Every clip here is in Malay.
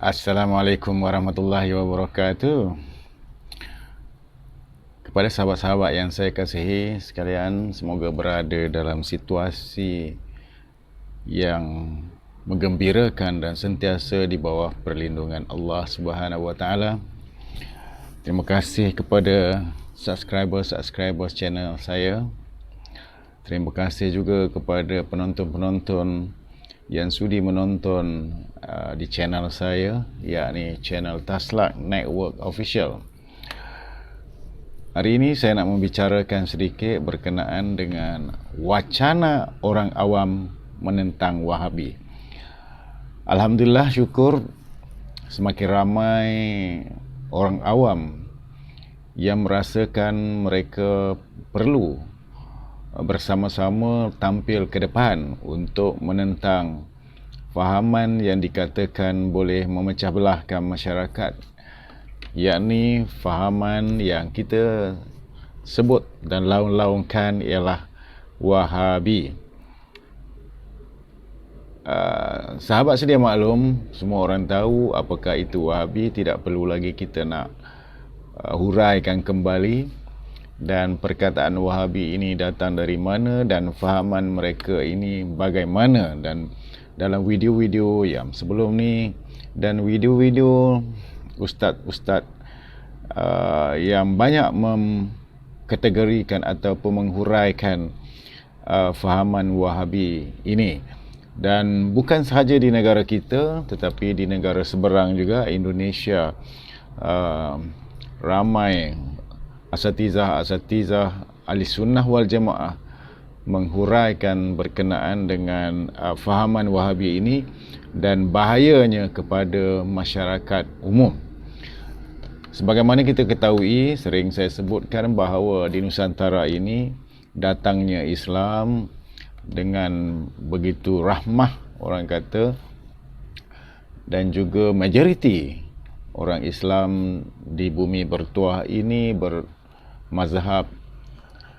Assalamualaikum warahmatullahi wabarakatuh. Kepada sahabat-sahabat yang saya kasihi sekalian, semoga berada dalam situasi yang menggembirakan dan sentiasa di bawah perlindungan Allah Subhanahu wa taala. Terima kasih kepada subscriber channel saya. Terima kasih juga kepada penonton-penonton yang sudi menonton di channel saya, yakni channel Taslak Network Official. Hari ini saya nak membicarakan sedikit berkenaan dengan wacana orang awam menentang Wahabi. Alhamdulillah, syukur semakin ramai orang awam yang merasakan mereka perlu bersama-sama tampil ke depan untuk menentang fahaman yang dikatakan boleh memecah belahkan masyarakat, yakni fahaman yang kita sebut dan laung-laungkan ialah Wahabi. Sahabat sedia maklum, semua orang tahu apakah itu Wahabi, tidak perlu lagi kita nak huraikan kembali. Dan perkataan Wahabi ini datang dari mana dan fahaman mereka ini bagaimana. Dan dalam video-video yang sebelum ni dan video-video ustaz-ustaz yang banyak mengkategorikan ataupun menghuraikan fahaman Wahabi ini, dan bukan sahaja di negara kita tetapi di negara seberang juga, Indonesia, ramai asatizah ahli sunnah wal jamaah menghuraikan berkenaan dengan fahaman Wahabi ini dan bahayanya kepada masyarakat umum. Sebagaimana kita ketahui, sering saya sebutkan bahawa di Nusantara ini datangnya Islam dengan begitu rahmah, orang kata, dan juga majoriti orang Islam di bumi bertuah ini bermazhab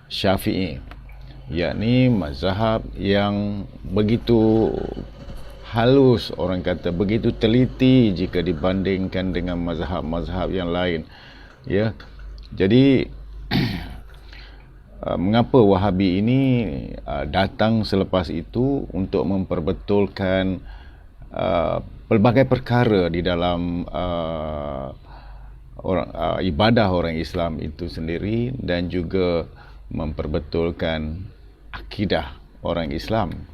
Syafi'i, yakni mazhab yang begitu halus, orang kata begitu teliti jika dibandingkan dengan mazhab-mazhab yang lain, ya. Jadi mengapa Wahabi ini datang selepas itu untuk memperbetulkan pelbagai perkara di dalam ibadah orang Islam itu sendiri, dan juga memperbetulkan akidah orang Islam.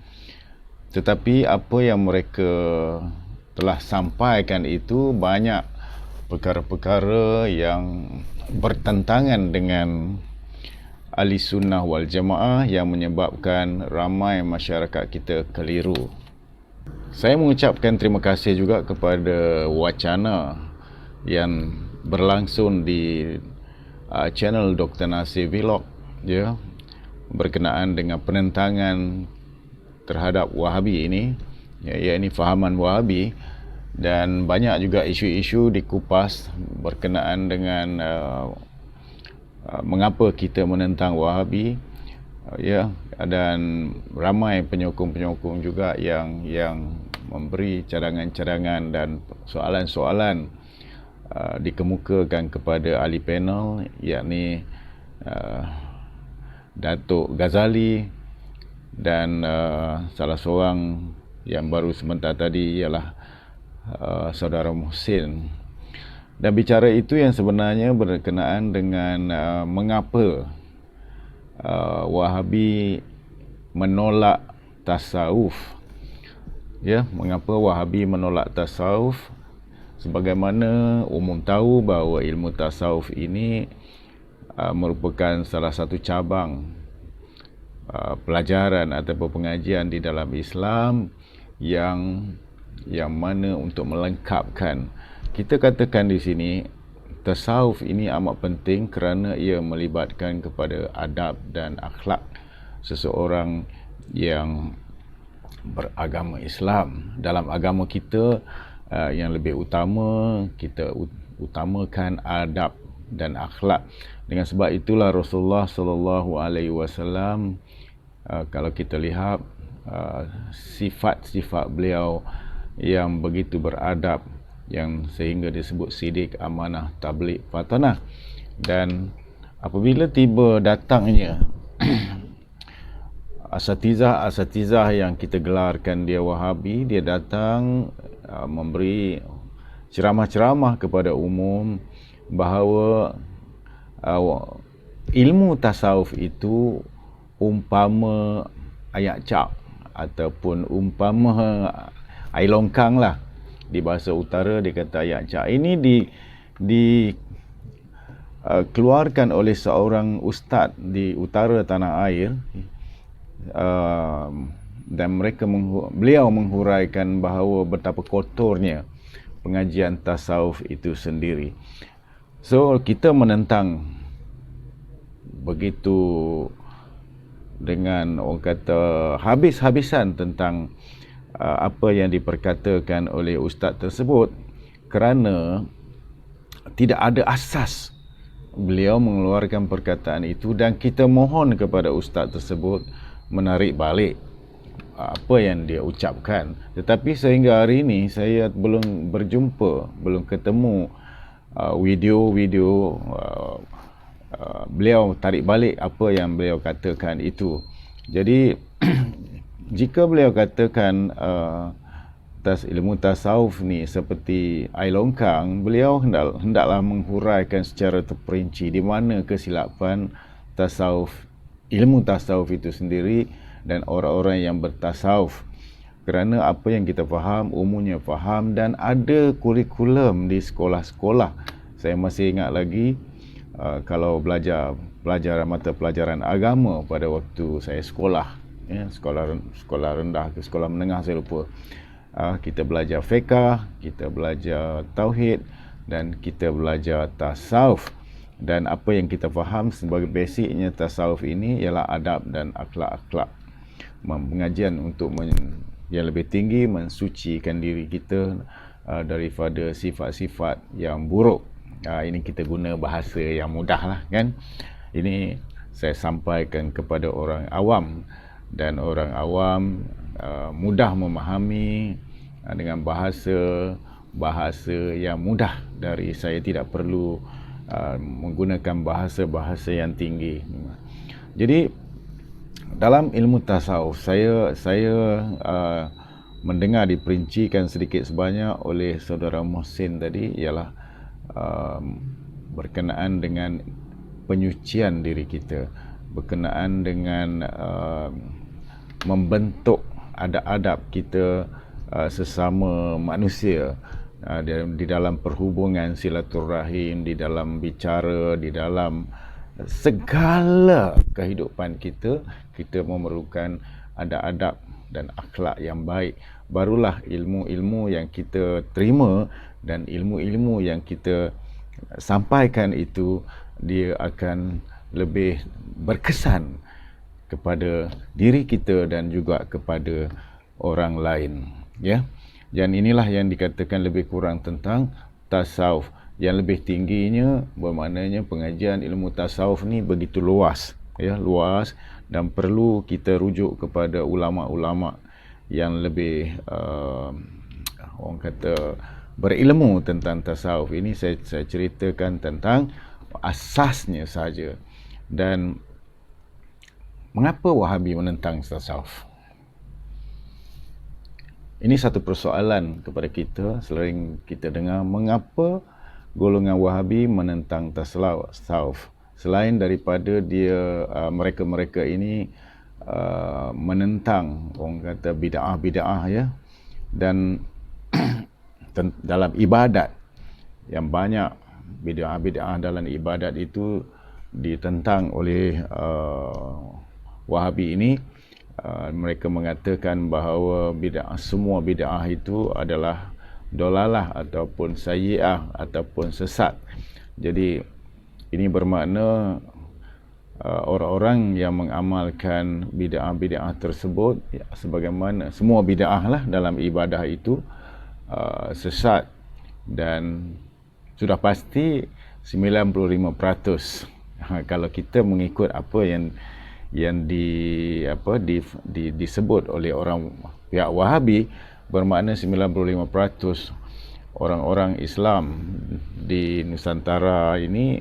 Tetapi apa yang mereka telah sampaikan itu banyak perkara-perkara yang bertentangan dengan ahli sunnah wal jamaah yang menyebabkan ramai masyarakat kita keliru. Saya mengucapkan terima kasih juga kepada wacana yang berlangsung di channel Dr. Nasir Vlog, ya, berkenaan dengan penentangan terhadap Wahabi ini, yakni fahaman Wahabi, dan banyak juga isu-isu dikupas berkenaan dengan mengapa kita menentang Wahabi, ya, dan ramai penyokong-penyokong juga yang memberi cadangan-cadangan dan soalan-soalan dikemukakan kepada ahli panel, yakni Datuk Ghazali dan salah seorang yang baru sebentar tadi ialah saudara Muhsin. Dan bicara itu yang sebenarnya berkenaan dengan mengapa Wahabi menolak tasawuf, ya, mengapa Wahabi menolak tasawuf. Sebagaimana umum tahu bahawa ilmu tasawuf ini merupakan salah satu cabang pelajaran ataupun pengajian di dalam Islam yang mana untuk melengkapkan, kita katakan di sini, tasawuf ini amat penting kerana ia melibatkan kepada adab dan akhlak seseorang yang beragama Islam. Dalam agama kita yang lebih utama, kita utamakan adab dan akhlak. Dengan sebab itulah Rasulullah sallallahu alaihi wasallam, kalau kita lihat sifat-sifat beliau yang begitu beradab, yang sehingga disebut sidik, amanah, tabligh, fatanah. Dan apabila tiba datangnya asatizah yang kita gelarkan dia Wahabi, dia datang memberi ceramah-ceramah kepada umum bahawa ilmu tasawuf itu umpama ayak cap ataupun umpama air longkang lah. Di bahasa utara dia kata ayak cap. Ini keluarkan oleh seorang ustaz di utara tanah air, dan beliau menghuraikan bahawa betapa kotornya pengajian tasawuf itu sendiri. So kita menentang begitu dengan orang kata habis-habisan tentang apa yang diperkatakan oleh ustaz tersebut, kerana tidak ada asas beliau mengeluarkan perkataan itu, dan kita mohon kepada ustaz tersebut menarik balik apa yang dia ucapkan. Tetapi sehingga hari ini saya belum berjumpa, belum ketemu video-video beliau tarik balik apa yang beliau katakan itu. Jadi jika beliau katakan ilmu tasawuf ni seperti air longkang, beliau hendaklah menghuraikan secara terperinci di mana kesilapan tasawuf, ilmu tasawuf itu sendiri dan orang-orang yang bertasawuf. Kerana apa yang kita faham, umumnya faham, dan ada kurikulum di sekolah-sekolah. Saya masih ingat lagi kalau belajar mata pelajaran agama pada waktu saya sekolah, sekolah rendah ke sekolah menengah saya lupa. Kita belajar fiqh, kita belajar tauhid, dan kita belajar tasawuf. Dan apa yang kita faham sebagai basicnya tasawuf ini ialah adab dan akhlak-akhlak. Pengajian untuk yang lebih tinggi, mensucikan diri kita daripada sifat-sifat yang buruk. Ini kita guna bahasa yang mudah lah kan. Ini saya sampaikan kepada orang awam, dan orang awam mudah memahami dengan bahasa yang mudah. Dari saya tidak perlu menggunakan bahasa-bahasa yang tinggi. Jadi dalam ilmu tasawuf saya mendengar diperincikan sedikit sebanyak oleh saudara Muhsin tadi, ialah berkenaan dengan penyucian diri kita, berkenaan dengan membentuk adab-adab kita sesama manusia, di dalam perhubungan silaturahim, di dalam bicara, di dalam segala kehidupan kita memerlukan adab-adab dan akhlak yang baik. Barulah ilmu-ilmu yang kita terima dan ilmu-ilmu yang kita sampaikan itu, dia akan lebih berkesan kepada diri kita dan juga kepada orang lain, ya. Dan inilah yang dikatakan lebih kurang tentang tasawuf. Yang lebih tingginya bermaknanya pengajian ilmu tasawuf ni begitu luas, ya, luas, dan perlu kita rujuk kepada ulama-ulama yang lebih orang kata berilmu tentang tasawuf. Ini saya ceritakan tentang asasnya saja. Dan mengapa Wahabi menentang tasawuf? Ini satu persoalan kepada kita. Sering kita dengar mengapa golongan Wahabi menentang tasawuf, selain daripada mereka-mereka ini menentang orang kata bid'ah-bid'ah, ya, dan dalam ibadat yang banyak bid'ah-bid'ah dalam ibadat itu ditentang oleh Wahabi ini. Mereka mengatakan bahawa semua bid'ah itu adalah dolalah ataupun sayyi'ah ataupun sesat. Jadi ini bermakna orang-orang yang mengamalkan bid'ah-bid'ah tersebut, ya, sebagaimana semua bid'ah lah dalam ibadah itu sesat, dan sudah pasti 95% kalau kita mengikut apa yang disebut oleh orang pihak Wahabi, bermakna 95% orang-orang Islam di Nusantara ini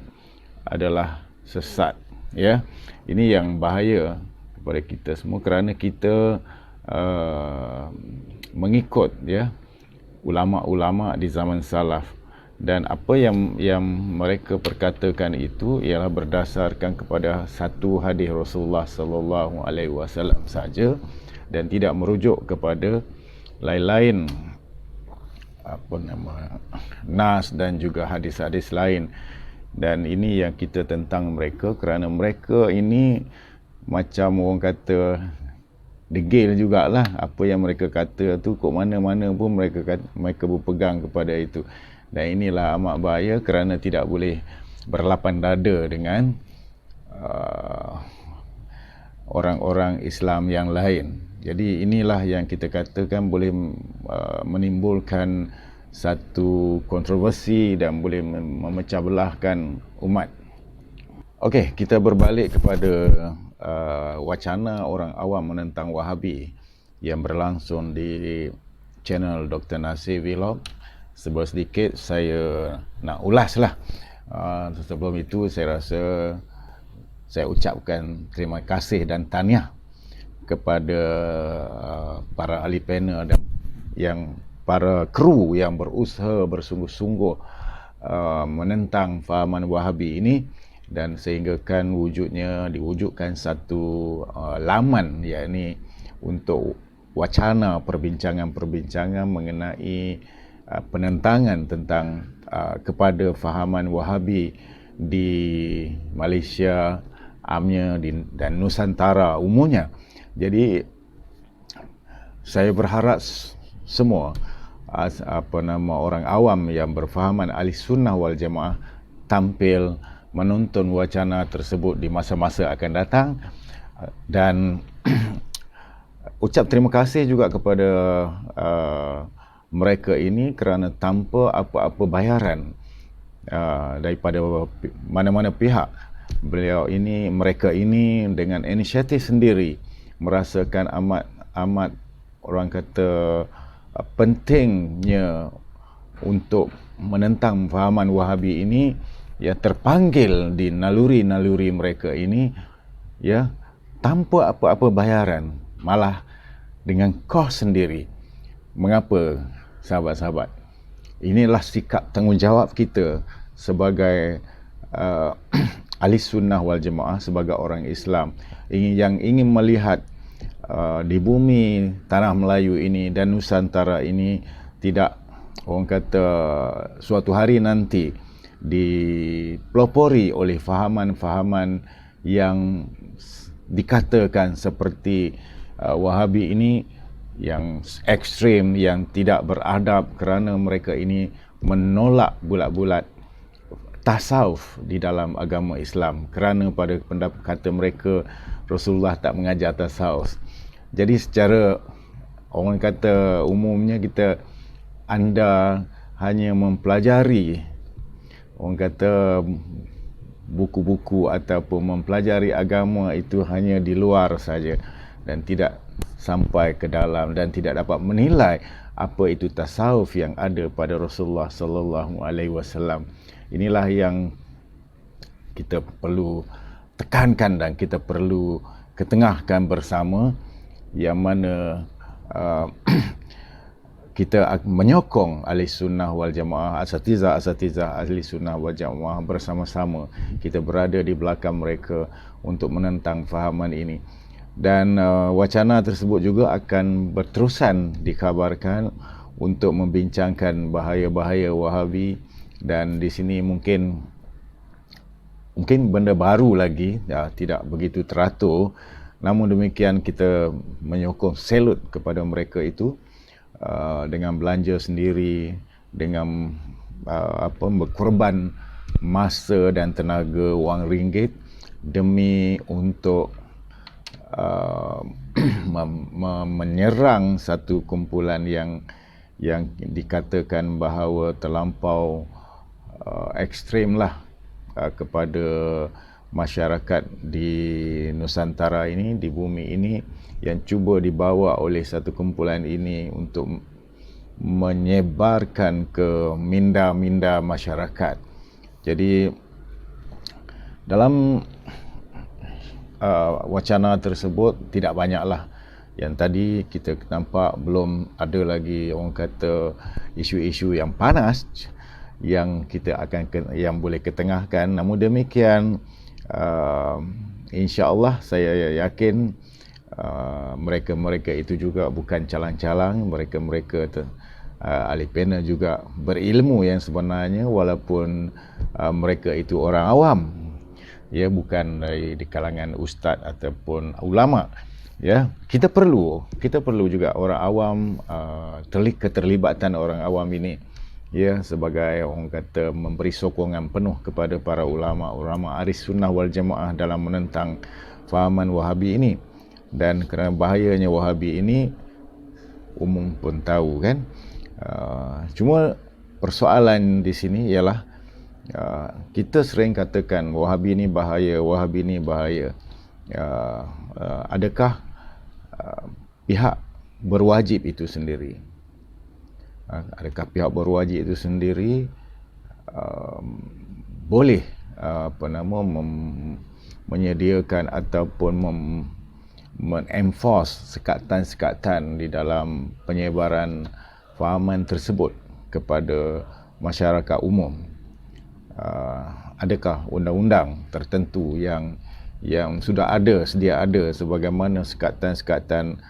adalah sesat, ya. Ini yang bahaya kepada kita semua kerana kita mengikut, ya, ulama-ulama di zaman salaf, dan apa yang mereka perkatakan itu ialah berdasarkan kepada satu hadis Rasulullah sallallahu alaihi wasallam saja dan tidak merujuk kepada lain-lain nas dan juga hadis-hadis lain. Dan ini yang kita tentang mereka kerana mereka ini macam orang kata degil jugalah. Apa yang mereka kata tu kok mana-mana pun mereka berpegang kepada itu. Dan inilah amat bahaya kerana tidak boleh berlapan dada dengan orang-orang Islam yang lain. Jadi inilah yang kita katakan boleh menimbulkan satu kontroversi dan boleh memecah belahkan umat. Okey, kita berbalik kepada wacana orang awam menentang Wahabi yang berlangsung di channel Dr. Nasir Vlog. Sedikit saya nak ulaslah. Sebelum itu saya rasa saya ucapkan terima kasih dan tahniah kepada para ahli panel dan para kru yang berusaha bersungguh-sungguh menentang fahaman Wahabi ini, dan sehinggakan diwujudkan satu laman, yakni untuk wacana perbincangan-perbincangan mengenai penentangan tentang kepada fahaman Wahabi di Malaysia amnya dan Nusantara umumnya. Jadi saya berharap semua orang awam yang berfahaman ahli sunnah wal jamaah tampil menonton wacana tersebut di masa-masa akan datang, dan ucap terima kasih juga kepada mereka ini kerana tanpa apa-apa bayaran daripada mana-mana pihak, mereka ini dengan inisiatif sendiri merasakan amat orang kata pentingnya untuk menentang fahaman Wahabi ini, ya, terpanggil di naluri-naluri mereka ini, ya, tanpa apa-apa bayaran, malah dengan kos sendiri. Mengapa, sahabat-sahabat? Inilah sikap tanggungjawab kita sebagai ahli sunnah wal jamaah, sebagai orang Islam yang ingin melihat di bumi tanah Melayu ini dan Nusantara ini tidak, orang kata, suatu hari nanti dipelopori oleh fahaman-fahaman yang dikatakan seperti Wahabi ini, yang ekstrim, yang tidak beradab, kerana mereka ini menolak bulat-bulat tasawuf di dalam agama Islam, kerana pada pendapat kata mereka Rasulullah tak mengajar tasawuf. Jadi secara orang kata umumnya, anda hanya mempelajari, orang kata, buku-buku ataupun mempelajari agama itu hanya di luar saja dan tidak sampai ke dalam, dan tidak dapat menilai apa itu tasawuf yang ada pada Rasulullah sallallahu alaihi wasallam. Inilah yang kita perlu tekankan dan kita perlu ketengahkan bersama, yang mana kita menyokong ahli sunnah wal jamaah, asatizah ahli sunnah wal jamaah bersama-sama. Kita berada di belakang mereka untuk menentang fahaman ini. Dan wacana tersebut juga akan berterusan dikabarkan untuk membincangkan bahaya-bahaya Wahabi, dan di sini mungkin benda baru lagi, ya, tidak begitu teratur. Namun demikian kita menyokong, salut kepada mereka itu dengan belanja sendiri, dengan berkorban masa dan tenaga wang ringgit demi untuk menyerang satu kumpulan yang dikatakan bahawa terlampau ekstrim lah kepada masyarakat di Nusantara ini, di bumi ini, yang cuba dibawa oleh satu kumpulan ini untuk menyebarkan ke minda-minda masyarakat. Jadi dalam wacana tersebut tidak banyaklah. Yang tadi kita nampak belum ada lagi orang kata isu-isu yang panas yang kita akan yang boleh ketengahkan. Namun demikian, insya-Allah saya yakin mereka-mereka itu juga bukan calang-calang, mereka-mereka ahli panel juga berilmu yang sebenarnya, walaupun mereka itu orang awam, ya, bukan di kalangan ustaz ataupun ulama. Ya, kita perlu juga orang awam, keterlibatan orang awam ini, ya, sebagai orang kata memberi sokongan penuh kepada para ulama Ahli Sunnah wal Jamaah dalam menentang fahaman Wahabi ini. Dan kerana bahayanya Wahabi ini umum pun tahu kan. Cuma persoalan di sini ialah kita sering katakan Wahabi ini bahaya, Wahabi ini bahaya. Adakah pihak berwajib itu sendiri, adakah pihak berwajib itu sendiri boleh menyediakan ataupun menenforce sekatan-sekatan di dalam penyebaran fahaman tersebut kepada masyarakat umum? Adakah undang-undang tertentu yang sedia ada sebagaimana sekatan-sekatan,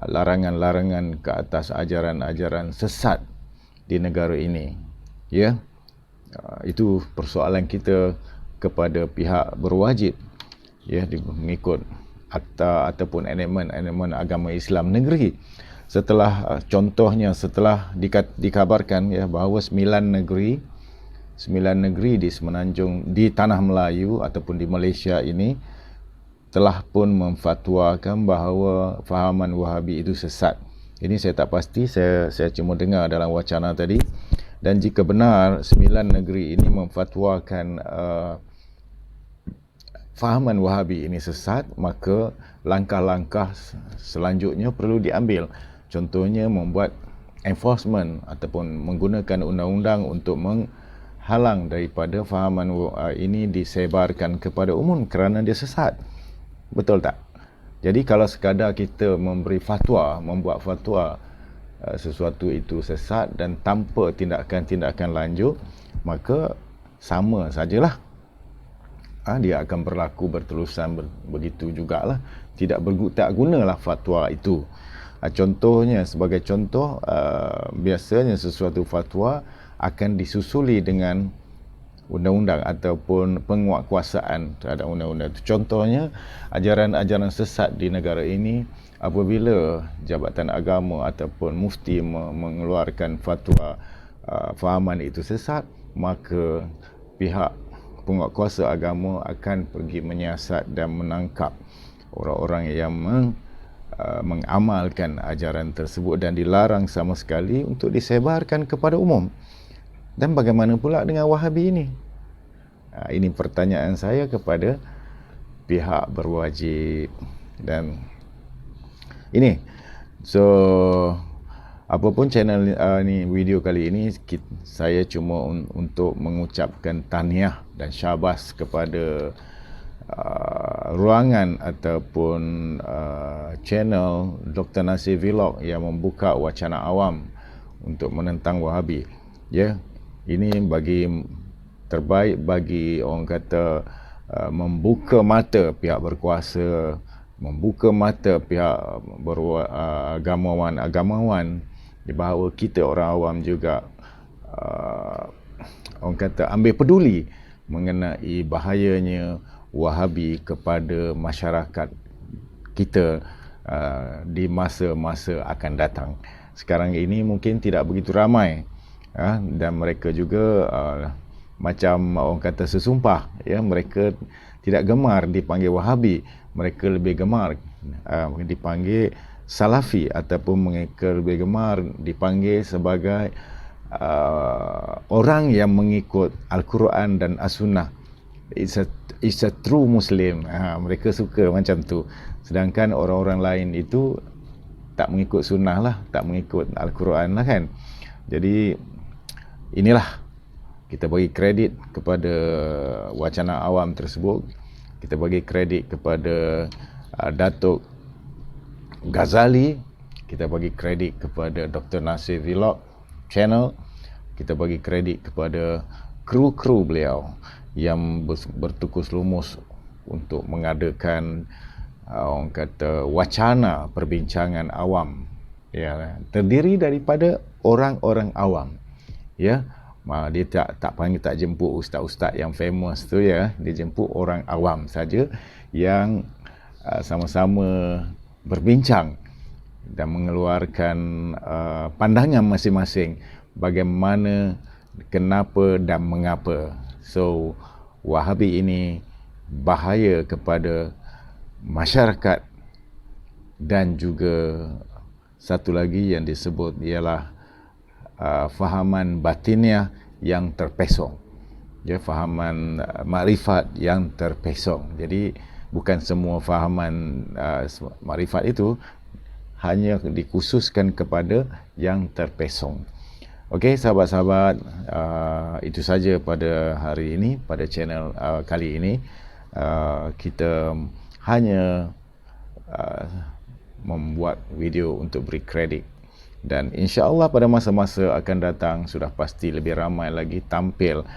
larangan-larangan ke atas ajaran-ajaran sesat di negara ini? Ya, itu persoalan kita kepada pihak berwajib, ya, mengikut akta ataupun elemen agama Islam negeri. Setelah contohnya setelah dikabarkan, ya, bahawa 9 negeri di semenanjung, di tanah Melayu ataupun di Malaysia ini telah pun memfatwakan bahawa fahaman Wahabi itu sesat. Ini saya tak pasti, saya cuma dengar dalam wacana tadi. Dan jika benar 9 negeri ini memfatwakan fahaman Wahabi ini sesat, maka langkah-langkah selanjutnya perlu diambil. Contohnya membuat enforcement ataupun menggunakan undang-undang untuk menghalang daripada fahaman ini disebarkan kepada umum kerana dia sesat. Betul tak? Jadi kalau sekadar kita memberi fatwa, membuat fatwa sesuatu itu sesat dan tanpa tindakan-tindakan lanjut, maka sama sajalah. Dia akan berlaku berterusan begitu jugalah. Tak gunalah fatwa itu. Contohnya, sebagai contoh, biasanya sesuatu fatwa akan disusuli dengan undang-undang ataupun penguatkuasaan terhadap undang-undang itu. Contohnya, ajaran-ajaran sesat di negara ini, apabila Jabatan Agama ataupun Mufti mengeluarkan fatwa fahaman itu sesat, maka pihak penguatkuasa agama akan pergi menyiasat dan menangkap orang-orang yang mengamalkan ajaran tersebut dan dilarang sama sekali untuk disebarkan kepada umum. Dan bagaimana pula dengan Wahabi ini? Ini pertanyaan saya kepada pihak berwajib. Dan ini, so apapun channel video kali ini, saya cuma untuk mengucapkan tahniah dan syabas kepada ruangan ataupun channel Dr. Nasir Vlog yang membuka wacana awam untuk menentang Wahabi. Ya, ini terbaik bagi orang kata membuka mata pihak berkuasa, membuka mata pihak agamawan bahawa kita orang awam juga orang kata ambil peduli mengenai bahayanya Wahabi kepada masyarakat kita di masa-masa akan datang. Sekarang ini mungkin tidak begitu ramai, dan mereka juga macam orang kata sesumpah, ya, mereka tidak gemar dipanggil Wahabi, mereka lebih gemar dipanggil Salafi, ataupun mereka lebih gemar dipanggil sebagai orang yang mengikut Al-Quran dan As-Sunnah. It's a true Muslim. Mereka suka macam tu. Sedangkan orang-orang lain itu tak mengikut sunnah lah, tak mengikut Al-Quran lah kan. Jadi inilah, kita bagi kredit kepada wacana awam tersebut, kita bagi kredit kepada Datuk Ghazali, kita bagi kredit kepada Dr. Nasir Vlog Channel, kita bagi kredit kepada kru-kru beliau yang bertukus lumus untuk mengadakan orang kata wacana perbincangan awam, ya, terdiri daripada orang-orang awam, ya. Dia tak panggil, tak jemput ustaz-ustaz yang famous tu, ya. Dia jemput orang awam saja yang sama-sama berbincang dan mengeluarkan pandangan masing-masing bagaimana, kenapa dan mengapa. So Wahabi ini bahaya kepada masyarakat, dan juga satu lagi yang disebut ialah fahaman batiniah yang terpesong, ya, fahaman makrifat yang terpesong. Jadi bukan semua fahaman makrifat itu hanya dikhususkan kepada yang terpesong. Okey, sahabat-sahabat, itu saja pada hari ini, pada channel kali ini. Kita hanya membuat video untuk beri kredit, dan insya-Allah pada masa-masa akan datang sudah pasti lebih ramai lagi tampil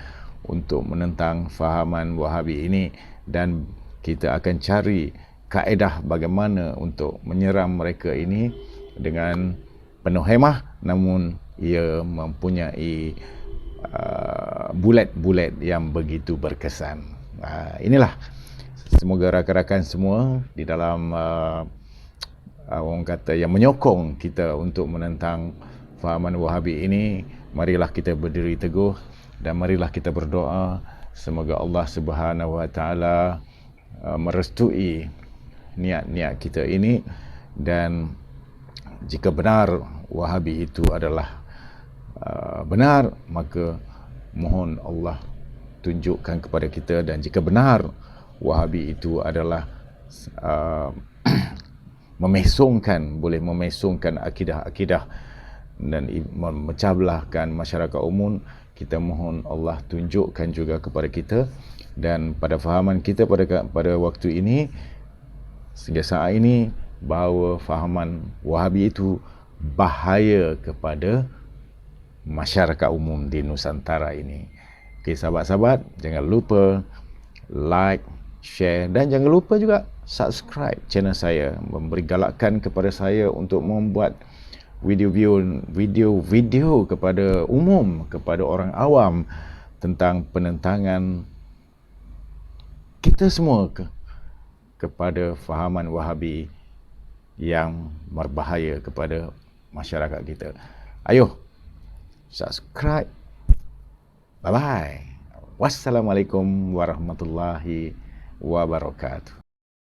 untuk menentang fahaman Wahabi ini, dan kita akan cari kaedah bagaimana untuk menyeram mereka ini dengan penuh hemah, namun ia mempunyai bulet-bulet yang begitu berkesan. Inilah, semoga rakan-rakan semua di dalam orang kata yang menyokong kita untuk menentang fahaman Wahabi ini, marilah kita berdiri teguh dan marilah kita berdoa semoga Allah Subhanahu Wa Taala merestui niat-niat kita ini, dan jika benar Wahabi itu adalah benar, maka mohon Allah tunjukkan kepada kita, dan jika benar Wahabi itu adalah boleh memesongkan akidah-akidah dan memecah belahkan masyarakat umum, kita mohon Allah tunjukkan juga kepada kita, dan pada fahaman kita pada waktu ini, sehingga saat ini, bahawa fahaman Wahabi itu bahaya kepada masyarakat umum di Nusantara ini. Okey, sahabat-sahabat, jangan lupa like, share, dan jangan lupa juga subscribe channel saya, memberi galakan kepada saya untuk membuat video kepada umum, kepada orang awam tentang penentangan kita semua kepada fahaman Wahabi yang berbahaya kepada masyarakat kita. Ayo subscribe. Bye bye. Wassalamualaikum warahmatullahi wabarakatuh.